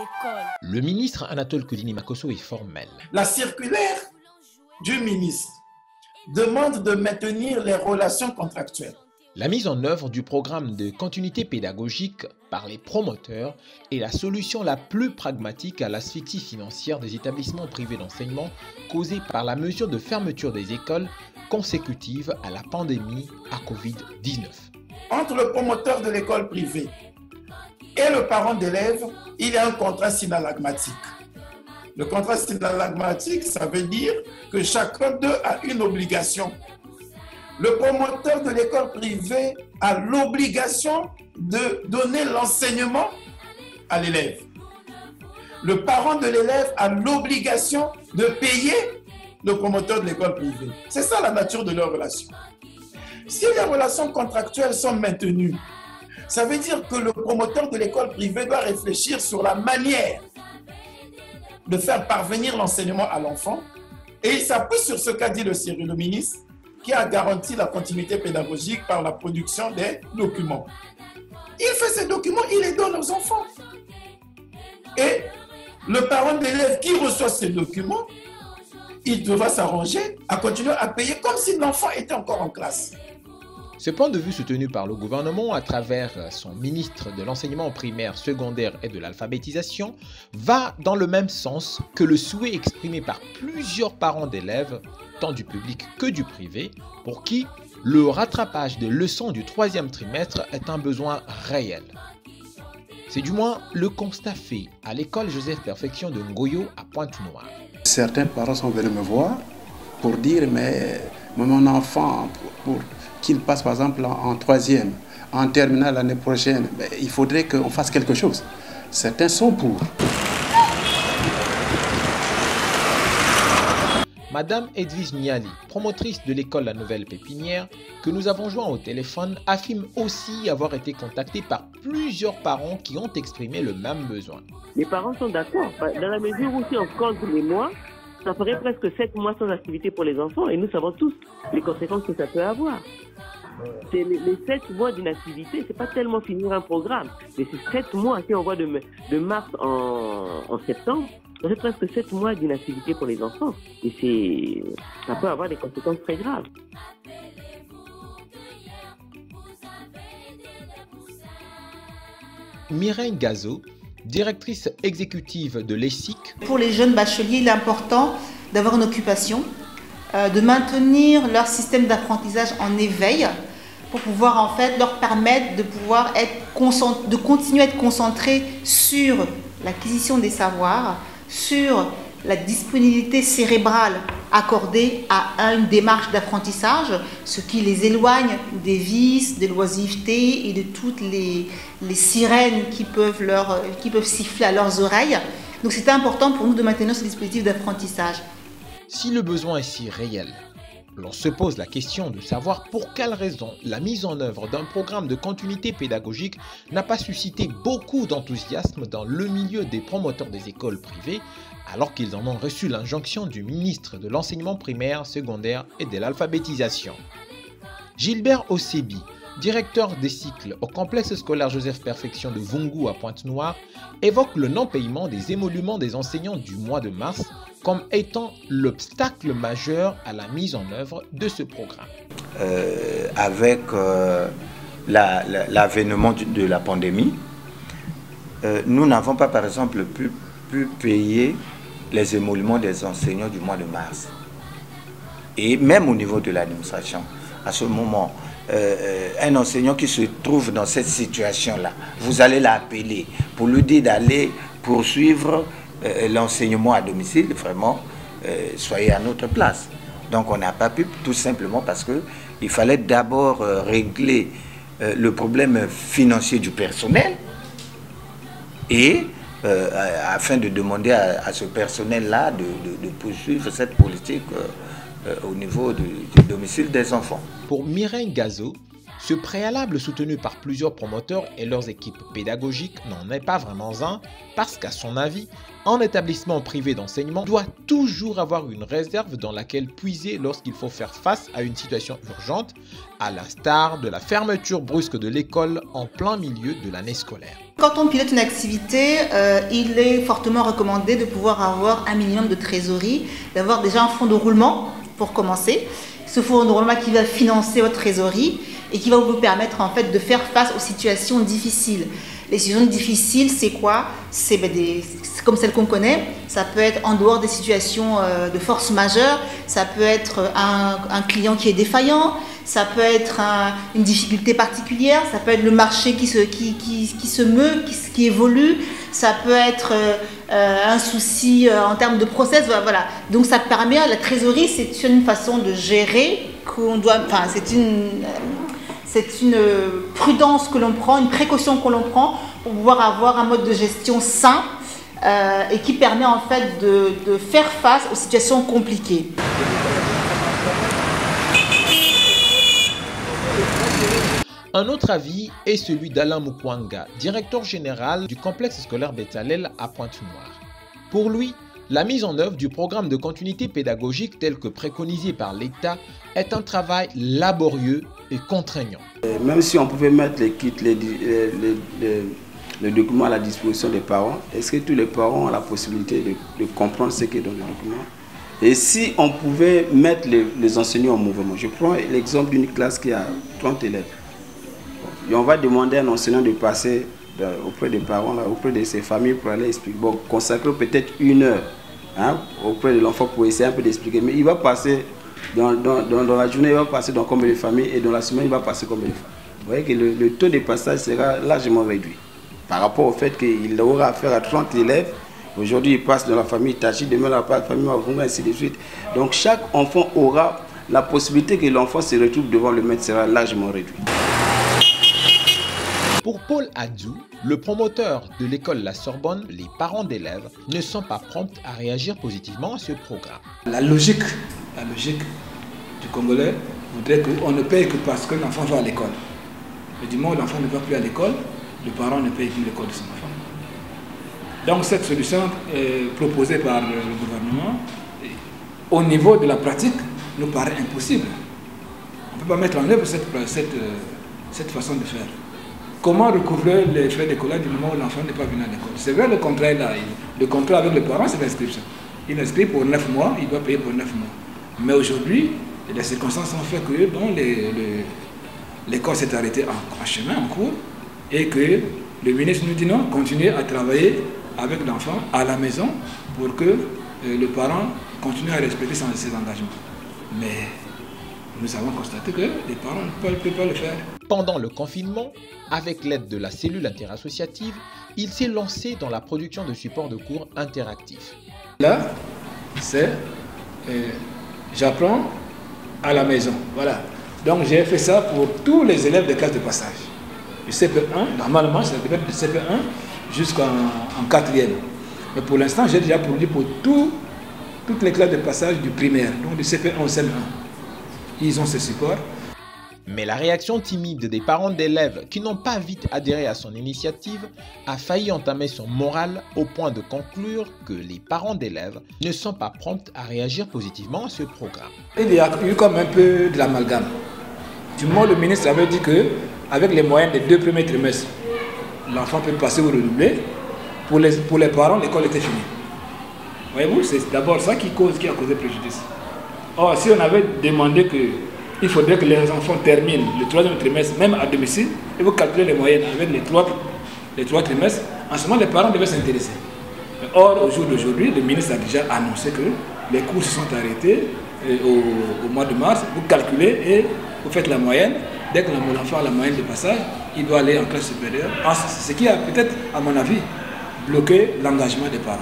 l'école. Le ministre Anatole Koudini-Makosso est formel. La circulaire du ministre demande de maintenir les relations contractuelles. La mise en œuvre du programme de continuité pédagogique par les promoteurs est la solution la plus pragmatique à l'asphyxie financière des établissements privés d'enseignement causée par la mesure de fermeture des écoles consécutive à la pandémie à Covid-19. Entre le promoteur de l'école privée et le parent d'élève, il y a un contrat synallagmatique. Le contrat synallagmatique, ça veut dire que chacun d'eux a une obligation. Le promoteur de l'école privée a l'obligation de donner l'enseignement à l'élève. Le parent de l'élève a l'obligation de payer le promoteur de l'école privée. C'est ça la nature de leur relation. Si les relations contractuelles sont maintenues, ça veut dire que le promoteur de l'école privée doit réfléchir sur la manière de faire parvenir l'enseignement à l'enfant et il s'appuie sur ce qu'a dit le ministre qui a garanti la continuité pédagogique par la production des documents. Il fait ces documents, il les donne aux enfants. Et le parent d'élève qui reçoit ces documents, il devra s'arranger à continuer à payer comme si l'enfant était encore en classe. Ce point de vue soutenu par le gouvernement à travers son ministre de l'enseignement primaire, secondaire et de l'alphabétisation va dans le même sens que le souhait exprimé par plusieurs parents d'élèves, tant du public que du privé, pour qui le rattrapage des leçons du 3e trimestre est un besoin réel. C'est du moins le constat fait à l'école Joseph Perfection de Ngoyo à Pointe-Noire. Certains parents sont venus me voir pour dire mais mon enfant, pour qu'il passe par exemple en 3e, en terminale l'année prochaine, il faudrait qu'on fasse quelque chose. Certains sont pour. Madame Edwige Niali, promotrice de l'école La Nouvelle Pépinière, que nous avons joint au téléphone, affirme aussi avoir été contactée par plusieurs parents qui ont exprimé le même besoin. Les parents sont d'accord, dans la mesure où si on compte les mois, ça ferait presque 7 mois sans activité pour les enfants et nous savons tous les conséquences que ça peut avoir. C'est les 7 mois d'inactivité, c'est pas tellement finir un programme, mais c'est 7 mois, si on voit de mars en septembre, ça fait presque 7 mois d'inactivité pour les enfants et ça peut avoir des conséquences très graves. Mireille Gazo, directrice exécutive de l'ESIC. Pour les jeunes bacheliers, il est important d'avoir une occupation, de maintenir leur système d'apprentissage en éveil pour pouvoir en fait leur permettre de continuer à être concentrés sur l'acquisition des savoirs, sur la disponibilité cérébrale accordée à une démarche d'apprentissage, ce qui les éloigne des vices, de l'oisiveté et de toutes les sirènes qui peuvent siffler à leurs oreilles. Donc c'est important pour nous de maintenir ce dispositif d'apprentissage. Si le besoin est si réel, l'on se pose la question de savoir pour quelle raison la mise en œuvre d'un programme de continuité pédagogique n'a pas suscité beaucoup d'enthousiasme dans le milieu des promoteurs des écoles privées, alors qu'ils en ont reçu l'injonction du ministre de l'enseignement primaire, secondaire et de l'alphabétisation. Gilbert Osebi, directeur des cycles au complexe scolaire Joseph Perfection de Vungu à Pointe-Noire, évoque le non-paiement des émoluments des enseignants du mois de mars comme étant l'obstacle majeur à la mise en œuvre de ce programme. Avec l'avènement de la pandémie, nous n'avons pas, par exemple, pu payer les émoluments des enseignants du mois de mars. Et même au niveau de l'administration, à ce moment, un enseignant qui se trouve dans cette situation-là, vous allez l'appeler pour lui dire d'aller poursuivre l'enseignement à domicile, vraiment, soyez à notre place. Donc on n'a pas pu, tout simplement parce qu'il fallait d'abord régler le problème financier du personnel et afin de demander à ce personnel-là de poursuivre cette politique au niveau du domicile des enfants. Pour Mireille Gazo, Ce préalable soutenu par plusieurs promoteurs et leurs équipes pédagogiques n'en est pas vraiment un parce qu'à son avis, un établissement privé d'enseignement doit toujours avoir une réserve dans laquelle puiser lorsqu'il faut faire face à une situation urgente, à l'instar de la fermeture brusque de l'école en plein milieu de l'année scolaire. Quand on pilote une activité, il est fortement recommandé de pouvoir avoir un minimum de trésorerie, d'avoir déjà un fonds de roulement pour commencer. Ce fonds de roulement qui va financer votre trésorerie et qui va vous permettre en fait de faire face aux situations difficiles. Les situations difficiles, c'est quoi? C'est comme celles qu'on connaît. Ça peut être en dehors des situations de force majeure. Ça peut être un client qui est défaillant. Ça peut être une difficulté particulière. Ça peut être le marché qui se meut, qui évolue. Ça peut être un souci en termes de process. Voilà. Donc ça permet, la trésorerie, c'est une façon de gérer qu'on doit. Enfin, c'est une prudence que l'on prend, une précaution que l'on prend pour pouvoir avoir un mode de gestion sain et qui permet en fait de faire face aux situations compliquées. Un autre avis est celui d'Alain Mukwanga, directeur général du complexe scolaire Betsalel à Pointe-Noire. Pour lui, la mise en œuvre du programme de continuité pédagogique tel que préconisé par l'État est un travail laborieux et contraignant. Même si on pouvait mettre les kits, les documents à la disposition des parents, est-ce que tous les parents ont la possibilité de comprendre ce qu'est dans le document? Et si on pouvait mettre les enseignants en mouvement? Je prends l'exemple d'une classe qui a 30 élèves. Et on va demander à un enseignant de passer auprès des parents, auprès de ses familles pour aller expliquer. Bon, consacrer peut-être 1 heure auprès de l'enfant pour essayer un peu d'expliquer. Mais il va passer dans la journée, il va passer dans combien de familles et dans la semaine, il va passer combien de familles. Vous voyez que le taux de passage sera largement réduit par rapport au fait qu'il aura affaire à 30 élèves. Aujourd'hui, il passe dans la famille Tachi, demain, dans la famille Mavunga, ainsi de suite. Donc, chaque enfant aura la possibilité que l'enfant se retrouve devant le maître sera largement réduit. Pour Paul Adzou, le promoteur de l'école La Sorbonne, les parents d'élèves ne sont pas prompts à réagir positivement à ce programme. La logique du Congolais voudrait qu'on ne paye que parce que l'enfant va à l'école. Le dimanche, l'enfant ne va plus à l'école, le parent ne paye plus l'école de son enfant. Donc cette solution proposée par le gouvernement, au niveau de la pratique, nous paraît impossible. On ne peut pas mettre en œuvre cette façon de faire. Comment recouvrer les frais d'école du moment où l'enfant n'est pas venu à l'école? C'est vrai, le contrat est là. Le contrat avec le parent, c'est l'inscription. Il inscrit pour 9 mois, il doit payer pour 9 mois. Mais aujourd'hui, les circonstances ont fait que l'école s'est arrêtée en chemin, en cours, et que le ministre nous dit non, continuez à travailler avec l'enfant à la maison pour que le parent continue à respecter ses engagements. Mais nous avons constaté que les parents ne peuvent pas le faire. Pendant le confinement, avec l'aide de la cellule interassociative, il s'est lancé dans la production de supports de cours interactifs. Là, c'est j'apprends à la maison. Voilà. Donc j'ai fait ça pour tous les élèves des classes de passage. Du CP1, normalement, ça devait être du CP1 jusqu'en 4e. Mais pour l'instant, j'ai déjà produit pour toutes les classes de passage du primaire, donc du CP1 au CM1. Ils ont ce support. Mais la réaction timide des parents d'élèves qui n'ont pas vite adhéré à son initiative a failli entamer son moral au point de conclure que les parents d'élèves ne sont pas prompts à réagir positivement à ce programme. Il y a eu comme un peu de l'amalgame. Du moment où le ministre avait dit qu'avec les moyens des 2 premiers trimestres, l'enfant peut passer au redoublé, pour les parents, l'école était finie. Voyez-vous, c'est d'abord ça qui a causé préjudice. Or, si on avait demandé qu'il faudrait que les enfants terminent le 3e trimestre, même à domicile, et vous calculez les moyennes avec les 3 trimestres, en ce moment, les parents devaient s'intéresser. Or, au jour d'aujourd'hui, le ministre a déjà annoncé que les cours se sont arrêtés au mois de mars. Vous calculez et vous faites la moyenne. Dès que l'enfant a la moyenne de passage, il doit aller en classe supérieure. Ce qui a peut-être, à mon avis, bloqué l'engagement des parents.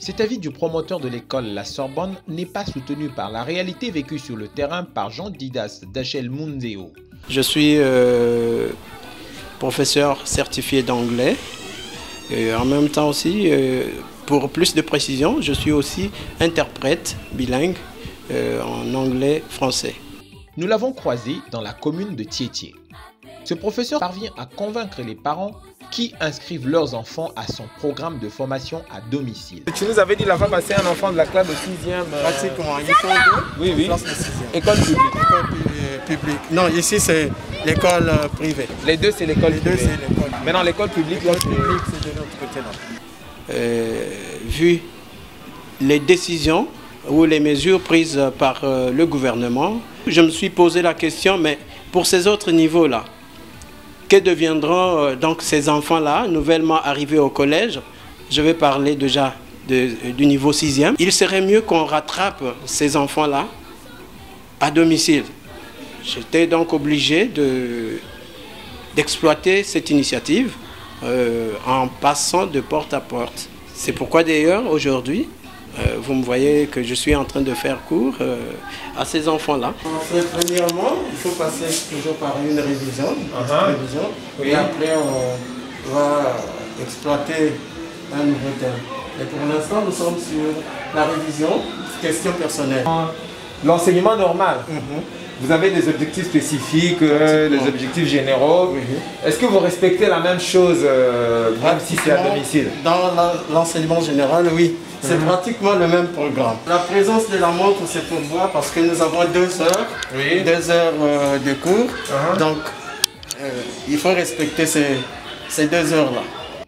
Cet avis du promoteur de l'école La Sorbonne n'est pas soutenu par la réalité vécue sur le terrain par Jean Didas Dachel Munzeo. Je suis professeur certifié d'anglais et en même temps aussi, pour plus de précision, je suis aussi interprète bilingue en anglais-français. Nous l'avons croisé dans la commune de Tietie. Ce professeur parvient à convaincre les parents qui inscrivent leurs enfants à son programme de formation à domicile. Tu nous avais dit la fois passée un enfant de la classe de 6e. Pratiquement, ils sont deux. Oui, oui. Classe de 6e. École publique. École publique. Non, ici c'est l'école privée. Les deux, c'est l'école privée. Les deux, c'est l'école. Maintenant, l'école publique, L'école publique, c'est de l'autre côté là. Vu les décisions ou les mesures prises par le gouvernement, je me suis posé la question, mais pour ces autres niveaux-là, que deviendront donc ces enfants-là, nouvellement arrivés au collège? Je vais parler déjà du niveau 6e. Il serait mieux qu'on rattrape ces enfants-là à domicile. J'étais donc obligé d'exploiter cette initiative en passant de porte à porte. C'est pourquoi d'ailleurs aujourd'hui, vous me voyez que je suis en train de faire cours à ces enfants-là. Premièrement, il faut passer toujours par une révision. Oui. Et après, on va exploiter un nouveau thème. Et pour l'instant, nous sommes sur la révision, question personnelle. L'enseignement normal. Vous avez des objectifs spécifiques, des objectifs généraux. Oui. Est-ce que vous respectez la même chose, même si c'est à domicile? Dans l'enseignement général, oui. C'est pratiquement le même programme. La présence de la montre, c'est pour voir parce que nous avons 2 heures, 2 heures de cours. Donc, il faut respecter ces 2 heures-là.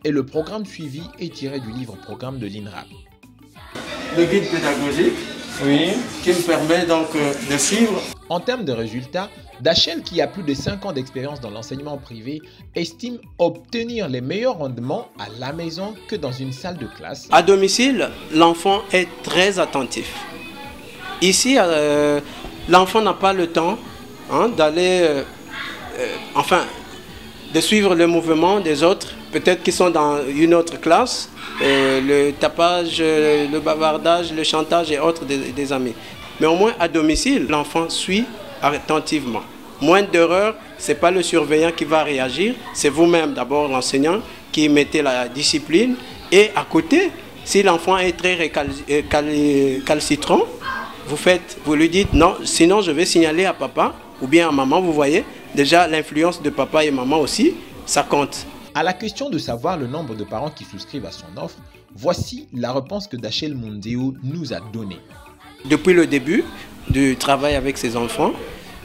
Et le programme suivi est tiré du livre-programme de l'INRAP. Le guide pédagogique, qui me permet donc de suivre. En termes de résultats, Dachel, qui a plus de 5 ans d'expérience dans l'enseignement privé, estime obtenir les meilleurs rendements à la maison que dans une salle de classe. À domicile, l'enfant est très attentif. Ici, l'enfant n'a pas le temps d'aller, de suivre le mouvement des autres, peut-être qu'ils sont dans une autre classe, le tapage, le bavardage, le chantage et autres des amis. Mais au moins à domicile, l'enfant suit attentivement. Moins d'erreurs, ce n'est pas le surveillant qui va réagir, c'est vous-même d'abord l'enseignant qui mettez la discipline. Et à côté, si l'enfant est très récalcitrant, vous lui dites non, sinon je vais signaler à papa ou bien à maman, vous voyez. Déjà l'influence de papa et maman aussi, ça compte. À la question de savoir le nombre de parents qui souscrivent à son offre, voici la réponse que Dachel Mundeo nous a donnée. Depuis le début du travail avec ces enfants,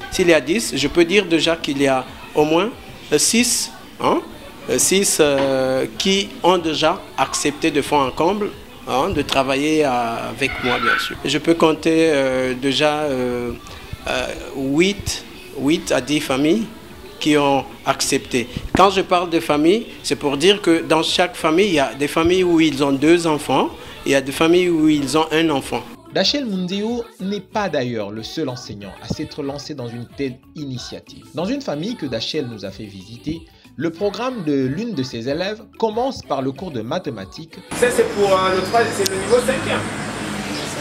s'il y a 10, je peux dire déjà qu'il y a au moins 6 qui ont déjà accepté de fond en comble de travailler avec moi, bien sûr. Je peux compter déjà 8 à 10 familles qui ont accepté. Quand je parle de famille, c'est pour dire que dans chaque famille, il y a des familles où ils ont 2 enfants, et il y a des familles où ils ont 1 enfant. Dachel Mundeo n'est pas d'ailleurs le seul enseignant à s'être lancé dans une telle initiative. Dans une famille que Dachel nous a fait visiter, le programme de l'une de ses élèves commence par le cours de mathématiques. Ça, c'est pour le niveau 5e.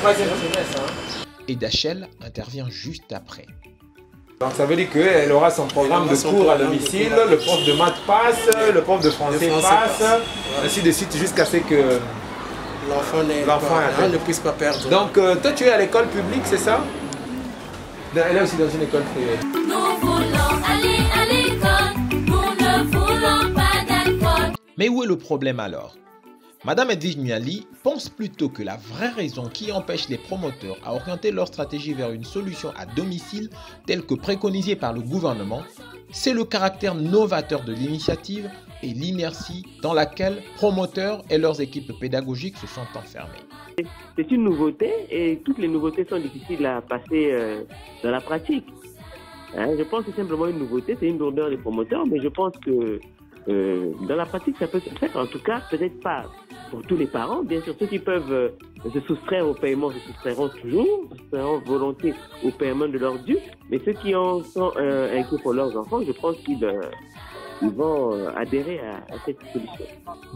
3e trimestre. Et Dachel intervient juste après. Donc ça veut dire qu'elle aura son programme de cours à domicile, le prof de maths passe, le prof de français passe, ainsi de suite jusqu'à ce que l'enfant ne puisse pas perdre. Donc toi tu es à l'école publique, c'est ça? Elle est aussi dans une école privée. Nous voulons aller à l'école, nous ne voulons pas d'alcool. Mais où est le problème alors? Madame Edwige Miali pense plutôt que la vraie raison qui empêche les promoteurs à orienter leur stratégie vers une solution à domicile telle que préconisée par le gouvernement, c'est le caractère novateur de l'initiative et l'inertie dans laquelle promoteurs et leurs équipes pédagogiques se sont enfermés. C'est une nouveauté et toutes les nouveautés sont difficiles à passer dans la pratique. Je pense que c'est simplement une nouveauté, c'est une lourdeur des promoteurs, mais je pense que dans la pratique, ça peut se faire. En tout cas, peut-être pas pour tous les parents. Bien sûr, ceux qui peuvent se soustraire au paiement se soustrairont toujours, se soustrairont volontiers au paiement de leurs dû. Mais ceux qui en sont inquiets pour leurs enfants, je pense qu'ils vont adhérer à cette solution.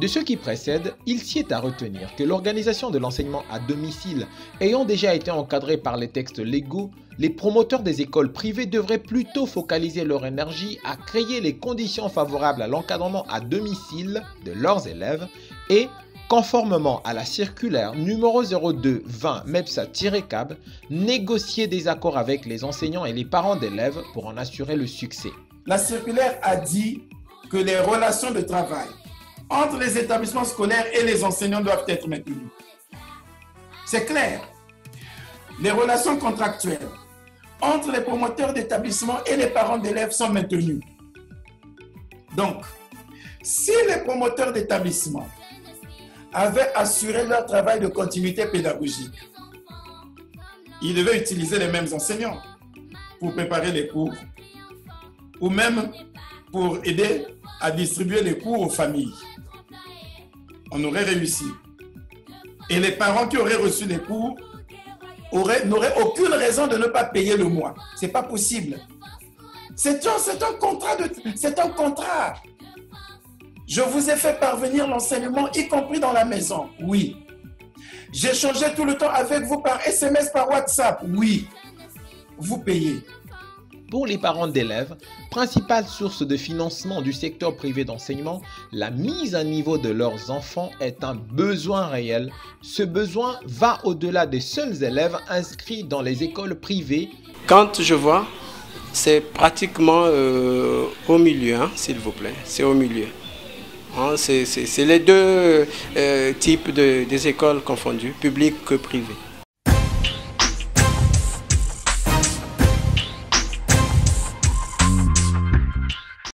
De ce qui précède, il s'y est à retenir que l'organisation de l'enseignement à domicile ayant déjà été encadrée par les textes légaux, les promoteurs des écoles privées devraient plutôt focaliser leur énergie à créer les conditions favorables à l'encadrement à domicile de leurs élèves et, conformément à la circulaire numéro 02-20 MEPSA-CAB, négocier des accords avec les enseignants et les parents d'élèves pour en assurer le succès. la circulaire a dit que les relations de travail entre les établissements scolaires et les enseignants doivent être maintenues. C'est clair. Les relations contractuelles entre les promoteurs d'établissements et les parents d'élèves sont maintenues. Donc, si les promoteurs d'établissements avaient assuré leur travail de continuité pédagogique, ils devaient utiliser les mêmes enseignants pour préparer les cours ou même pour aider à distribuer les cours aux familles. On aurait réussi. Et les parents qui auraient reçu les cours n'auraient aucune raison de ne pas payer le mois. Ce n'est pas possible. C'est un contrat. Je vous ai fait parvenir l'enseignement, y compris dans la maison. Oui. J'échangeais tout le temps avec vous par SMS, par WhatsApp. Oui. Vous payez. Pour les parents d'élèves, principale source de financement du secteur privé d'enseignement, la mise à niveau de leurs enfants est un besoin réel. Ce besoin va au-delà des seuls élèves inscrits dans les écoles privées. Quand je vois, c'est pratiquement au milieu, hein, s'il vous plaît. C'est au milieu. C'est les deux types des écoles confondues, publiques que privées.